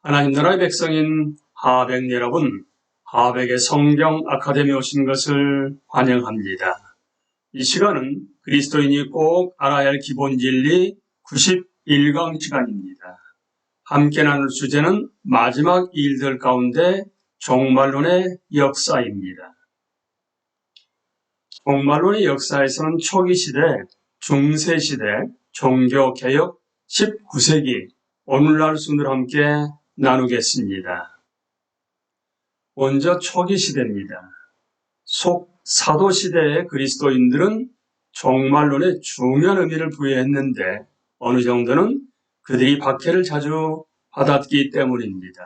하나님 나라의 백성인 하백 여러분, 하백의 성경 아카데미에 오신 것을 환영합니다. 이 시간은 그리스도인이 꼭 알아야 할 기본 진리 91강 시간입니다. 함께 나눌 주제는 마지막 일들 가운데 종말론의 역사입니다. 종말론의 역사에서는 초기시대, 중세시대, 종교개혁, 19세기, 오늘날 순으로 함께 나누겠습니다. 먼저 초기시대입니다. 사도시대의 그리스도인들은 종말론에 중요한 의미를 부여했는데 어느 정도는 그들이 박해를 자주 받았기 때문입니다.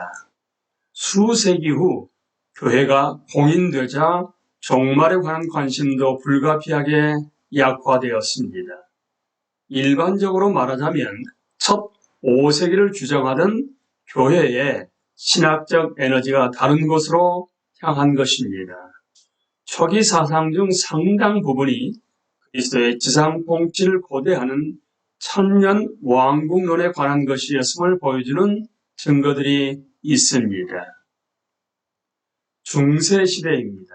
수세기 후 교회가 공인되자 종말에 관한 관심도 불가피하게 약화되었습니다. 일반적으로 말하자면 첫 5세기를 규정하던 교회의 신학적 에너지가 다른 곳으로 향한 것입니다. 초기 사상 중 상당 부분이 그리스도의 지상 통치를 고대하는 천년 왕국론에 관한 것이었음을 보여주는 증거들이 있습니다. 중세시대입니다.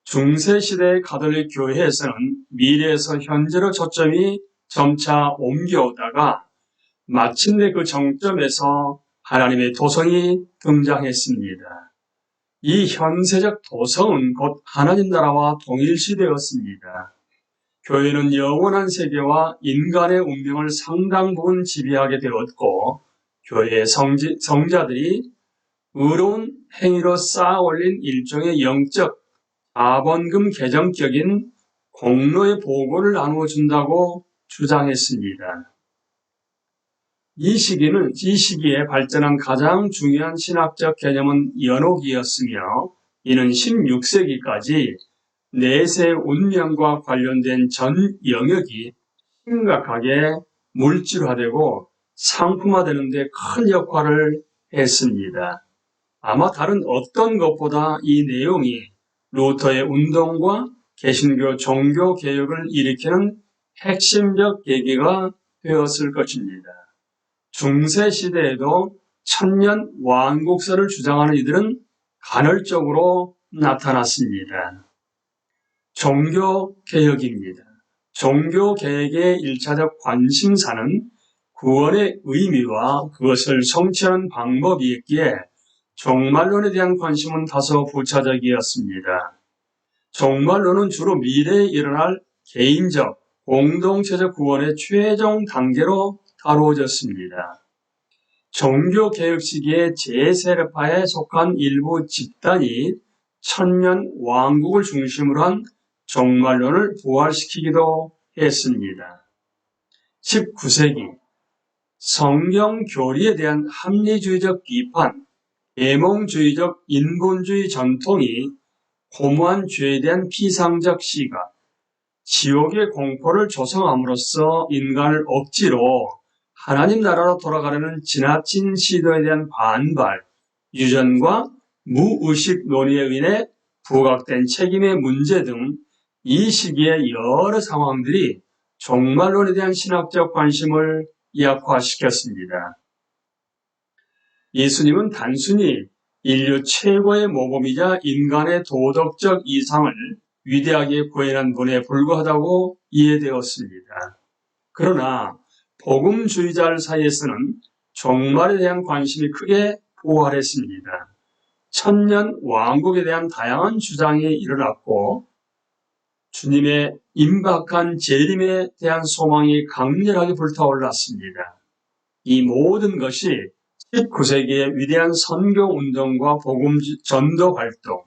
중세시대의 가톨릭 교회에서는 미래에서 현재로 초점이 점차 옮겨오다가 마침내 그 정점에서 하나님의 도성이 등장했습니다. 이 현세적 도성은 곧 하나님 나라와 동일시되었습니다. 교회는 영원한 세계와 인간의 운명을 상당 부분 지배하게 되었고 교회의 성자들이 의로운 행위로 쌓아 올린 일종의 영적 자본금 계정격인 공로의 보고를 나누어 준다고 주장했습니다. 이 시기에 발전한 가장 중요한 신학적 개념은 연옥이었으며 이는 16세기까지 내세 운명과 관련된 전 영역이 심각하게 물질화되고 상품화되는 데 큰 역할을 했습니다. 아마 다른 어떤 것보다 이 내용이 루터의 운동과 개신교 종교 개혁을 일으키는 핵심적 계기가 되었을 것입니다. 중세시대에도 천년 왕국설을 주장하는 이들은 간헐적으로 나타났습니다. 종교개혁입니다. 종교개혁의 1차적 관심사는 구원의 의미와 그것을 성취하는 방법이었기에 종말론에 대한 관심은 다소 부차적이었습니다. 종말론은 주로 미래에 일어날 개인적, 공동체적 구원의 최종 단계로 다루어졌습니다. 종교개혁 시기에 제세례파에 속한 일부 집단이 천년 왕국을 중심으로 한 종말론을 부활시키기도 했습니다. 19세기 성경 교리에 대한 합리주의적 비판, 계몽주의적 인본주의 전통이 고무한 죄에 대한 피상적 시각, 지옥의 공포를 조성함으로써 인간을 억지로 하나님 나라로 돌아가려는 지나친 시도에 대한 반발, 유전과 무의식 논의에 의해 부각된 책임의 문제 등 이 시기의 여러 상황들이 종말론에 대한 신학적 관심을 약화시켰습니다. 예수님은 단순히 인류 최고의 모범이자 인간의 도덕적 이상을 위대하게 구현한 분에 불과하다고 이해되었습니다. 그러나 복음주의자들 사이에서는 종말에 대한 관심이 크게 부활했습니다. 천년 왕국에 대한 다양한 주장이 일어났고 주님의 임박한 재림에 대한 소망이 강렬하게 불타올랐습니다. 이 모든 것이 19세기의 위대한 선교운동과 복음 전도 활동,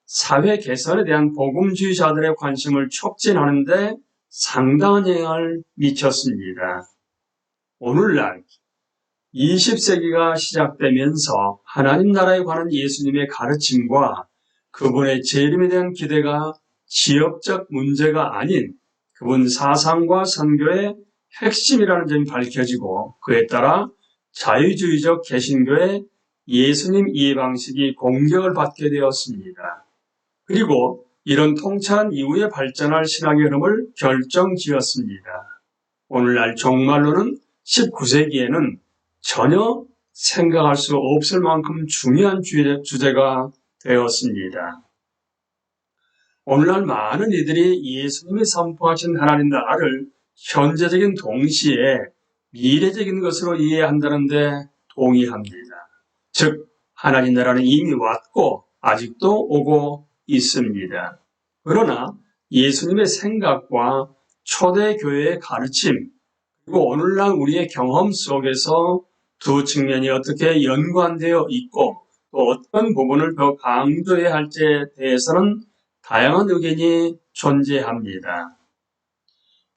사회 개선에 대한 복음주의자들의 관심을 촉진하는 데 상당한 영향을 미쳤습니다. 오늘날 20세기가 시작되면서 하나님 나라에 관한 예수님의 가르침과 그분의 재림에 대한 기대가 지역적 문제가 아닌 그분 사상과 선교의 핵심이라는 점이 밝혀지고 그에 따라 자유주의적 개신교의 예수님 이해 방식이 공격을 받게 되었습니다. 그리고 이런 통찰한 이후에 발전할 신학의 흐름을 결정지었습니다. 오늘날 종말론은 19세기에는 전혀 생각할 수 없을 만큼 중요한 주제가 되었습니다. 오늘날 많은 이들이 예수님이 선포하신 하나님 나라를 현재적인 동시에 미래적인 것으로 이해한다는데 동의합니다. 즉 하나님 나라는 이미 왔고 아직도 오고 있습니다. 그러나 예수님의 생각과 초대교회의 가르침 그리고 오늘날 우리의 경험 속에서 두 측면이 어떻게 연관되어 있고 또 어떤 부분을 더 강조해야 할지에 대해서는 다양한 의견이 존재합니다.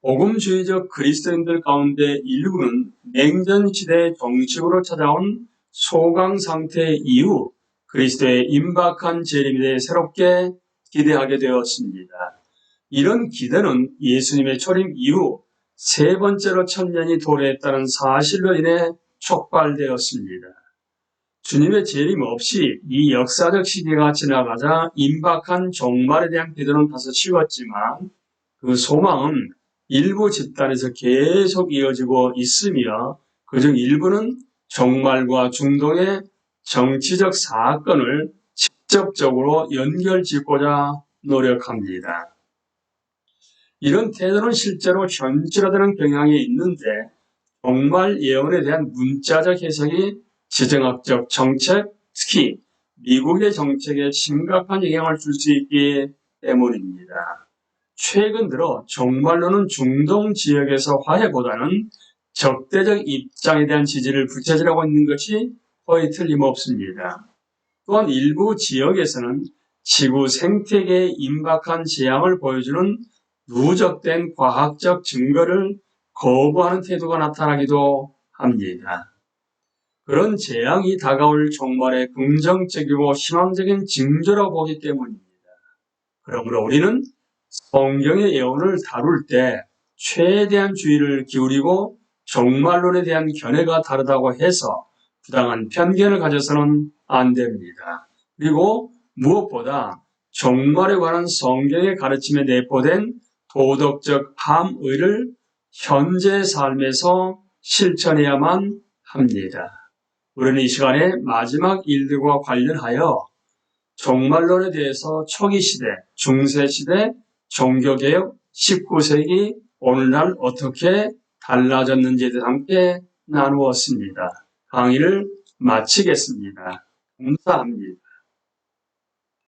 복음주의적 그리스도인들 가운데 일부는 냉전시대 정식으로 찾아온 소강 상태 이후 그리스도의 임박한 재림에 대해 새롭게 기대하게 되었습니다. 이런 기대는 예수님의 초림 이후 세 번째로 천년이 도래했다는 사실로 인해 촉발되었습니다. 주님의 재림 없이 이 역사적 시기가 지나가자 임박한 종말에 대한 기도는 다소 식었지만 그 소망은 일부 집단에서 계속 이어지고 있으며 그중 일부는 종말과 중동의 정치적 사건을 직접적으로 연결짓고자 노력합니다. 이런 태도는 실제로 현실화되는 경향이 있는데 종말 예언에 대한 문자적 해석이 지정학적 정책, 특히 미국의 정책에 심각한 영향을 줄 수 있기 때문입니다. 최근 들어 종말론은 중동 지역에서 화해보다는 적대적 입장에 대한 지지를 부채질하고 있는 것이 거의 틀림없습니다. 또한 일부 지역에서는 지구 생태계에 임박한 재앙을 보여주는 누적된 과학적 증거를 거부하는 태도가 나타나기도 합니다. 그런 재앙이 다가올 종말의 긍정적이고 희망적인 징조라고 보기 때문입니다. 그러므로 우리는 성경의 예언을 다룰 때 최대한 주의를 기울이고 종말론에 대한 견해가 다르다고 해서 부당한 편견을 가져서는 안 됩니다. 그리고 무엇보다 종말에 관한 성경의 가르침에 내포된 도덕적 함의를 현재 삶에서 실천해야만 합니다. 우리는 이 시간에 마지막 일들과 관련하여 종말론에 대해서 초기 시대, 중세 시대, 종교개혁, 19세기, 오늘날 어떻게 달라졌는지에 대해서 함께 나누었습니다. 강의를 마치겠습니다. 감사합니다.